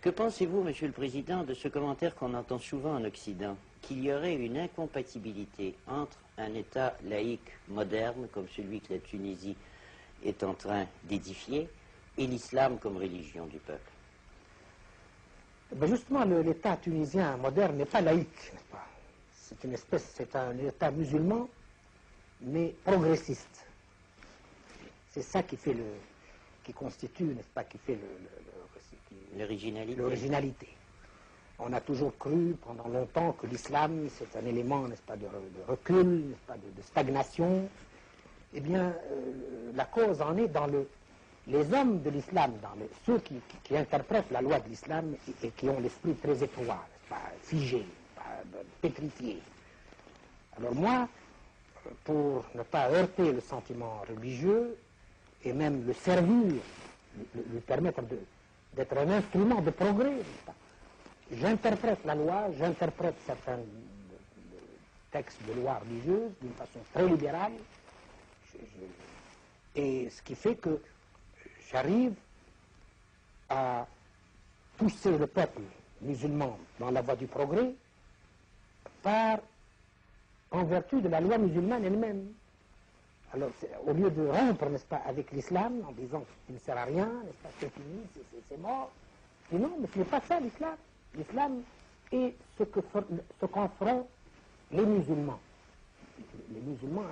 Que pensez-vous, Monsieur le Président, de ce commentaire qu'on entend souvent en Occident, qu'il y aurait une incompatibilité entre un État laïque moderne, comme celui que la Tunisie est en train d'édifier, et l'islam comme religion du peuple? Ben justement, l'État tunisien moderne n'est pas laïque, n'est-ce pas? C'est un État musulman, mais progressiste. C'est ça qui constitue, n'est-ce pas, qui fait l'originalité. On a toujours cru pendant longtemps que l'islam, c'est un élément, n'est-ce pas, de recul, n'est-ce pas, de stagnation. Eh bien, la cause en est dans les hommes de l'islam, ceux qui interprètent la loi de l'islam et qui ont l'esprit très étroit, n'est-ce pas, figé, pétrifié. Alors moi, pour ne pas heurter le sentiment religieux et même le servir, lui permettre d'être un instrument de progrès, j'interprète la loi, j'interprète certains textes de loi religieuse d'une façon très libérale, et ce qui fait que j'arrive à pousser le peuple musulman dans la voie du progrès en vertu de la loi musulmane elle-même. Alors, au lieu de rompre, n'est-ce pas, avec l'islam, en disant qu'il ne sert à rien, n'est-ce pas, c'est fini, c'est mort, et non, mais ce n'est pas ça l'islam. L'islam est ce qu'en feront les musulmans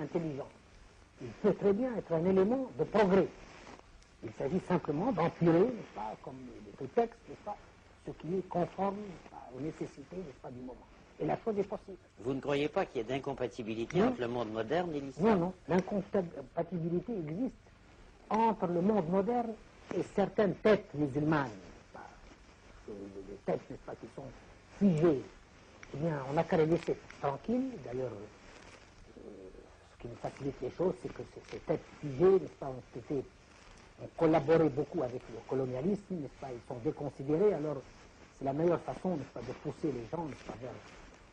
intelligents. Il peut très bien être un élément de progrès. Il s'agit simplement d'empirer, n'est-ce pas, comme les textes, n'est-ce pas, ce qui est conforme, n'est-ce pas, aux nécessités, n'est-ce pas, du moment. Et la chose est possible. Vous ne croyez pas qu'il y ait d'incompatibilité entre le monde moderne et l'islam? Non, non. L'incompatibilité existe entre le monde moderne et certaines têtes musulmanes, n'est-ce pas, les têtes, n'est-ce pas, qui sont figées. Eh bien, on n'a qu'à les laisser tranquilles. D'ailleurs, ce qui nous facilite les choses, c'est que ces têtes figées, n'est-ce pas, ont collaboré beaucoup avec le colonialisme, n'est-ce pas, ils sont déconsidérés, alors c'est la meilleure façon, n'est-ce pas, de pousser les gens, n'est-ce pas, vers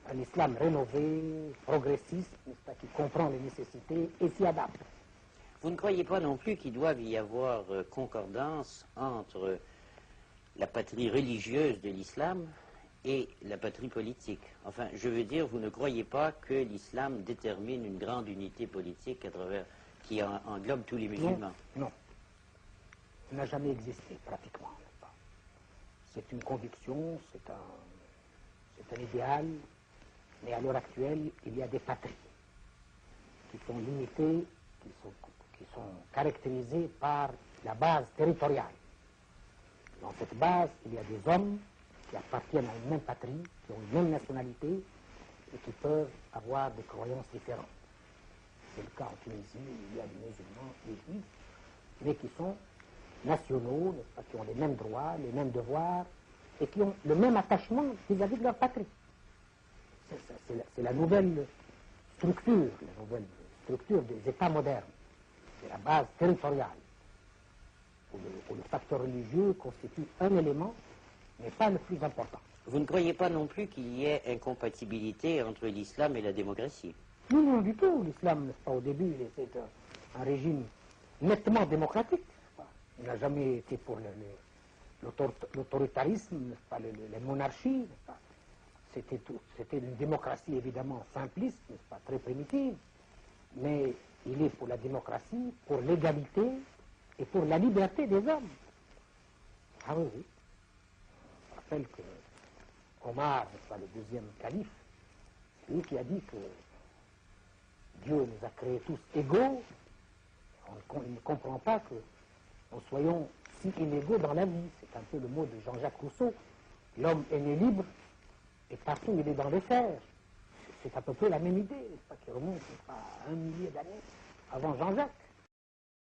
un islam rénové, progressiste, n'est-ce pas, qui comprend les nécessités et s'y adapte. Vous ne croyez pas non plus qu'il doive y avoir concordance entre la patrie religieuse de l'islam et la patrie politique? Enfin, je veux dire, vous ne croyez pas que l'islam détermine une grande unité politique qui englobe tous les musulmans? Non. Ça n'a jamais existé, pratiquement, n'est-ce pas? C'est une conviction, c'est un idéal, mais à l'heure actuelle, il y a des patries qui sont limitées, qui sont caractérisées par la base territoriale. Dans cette base, il y a des hommes qui appartiennent à une même patrie, qui ont une même nationalité et qui peuvent avoir des croyances différentes. C'est le cas en Tunisie, il y a des musulmans, des juifs, mais qui sont nationaux, n'est-ce pas, qui ont les mêmes droits, les mêmes devoirs, et qui ont le même attachement vis-à-vis de leur patrie. C'est la nouvelle structure des États modernes. C'est la base territoriale, où le facteur religieux constitue un élément, mais pas le plus important. Vous ne croyez pas non plus qu'il y ait incompatibilité entre l'islam et la démocratie? Non, du tout. L'islam, n'est-ce pas, au début, c'est un régime nettement démocratique. Il n'a jamais été pour l'autoritarisme, n'est-ce pas, les monarchies, n'est-ce pas. C'était une démocratie évidemment simpliste, n'est-ce pas, très primitive, mais il est pour la démocratie, pour l'égalité et pour la liberté des hommes. Ah oui. Je rappelle que Omar, n'est-ce pas, le deuxième calife, c'est lui qui a dit que Dieu nous a créés tous égaux. Il ne comprend pas que nous soyons si inégaux dans la vie. C'est un peu le mot de Jean-Jacques Rousseau. L'homme est né libre et partout il est dans les fers. C'est à peu près la même idée, n'est-ce pas, qui remonte à 1 millier d'années avant Jean-Jacques.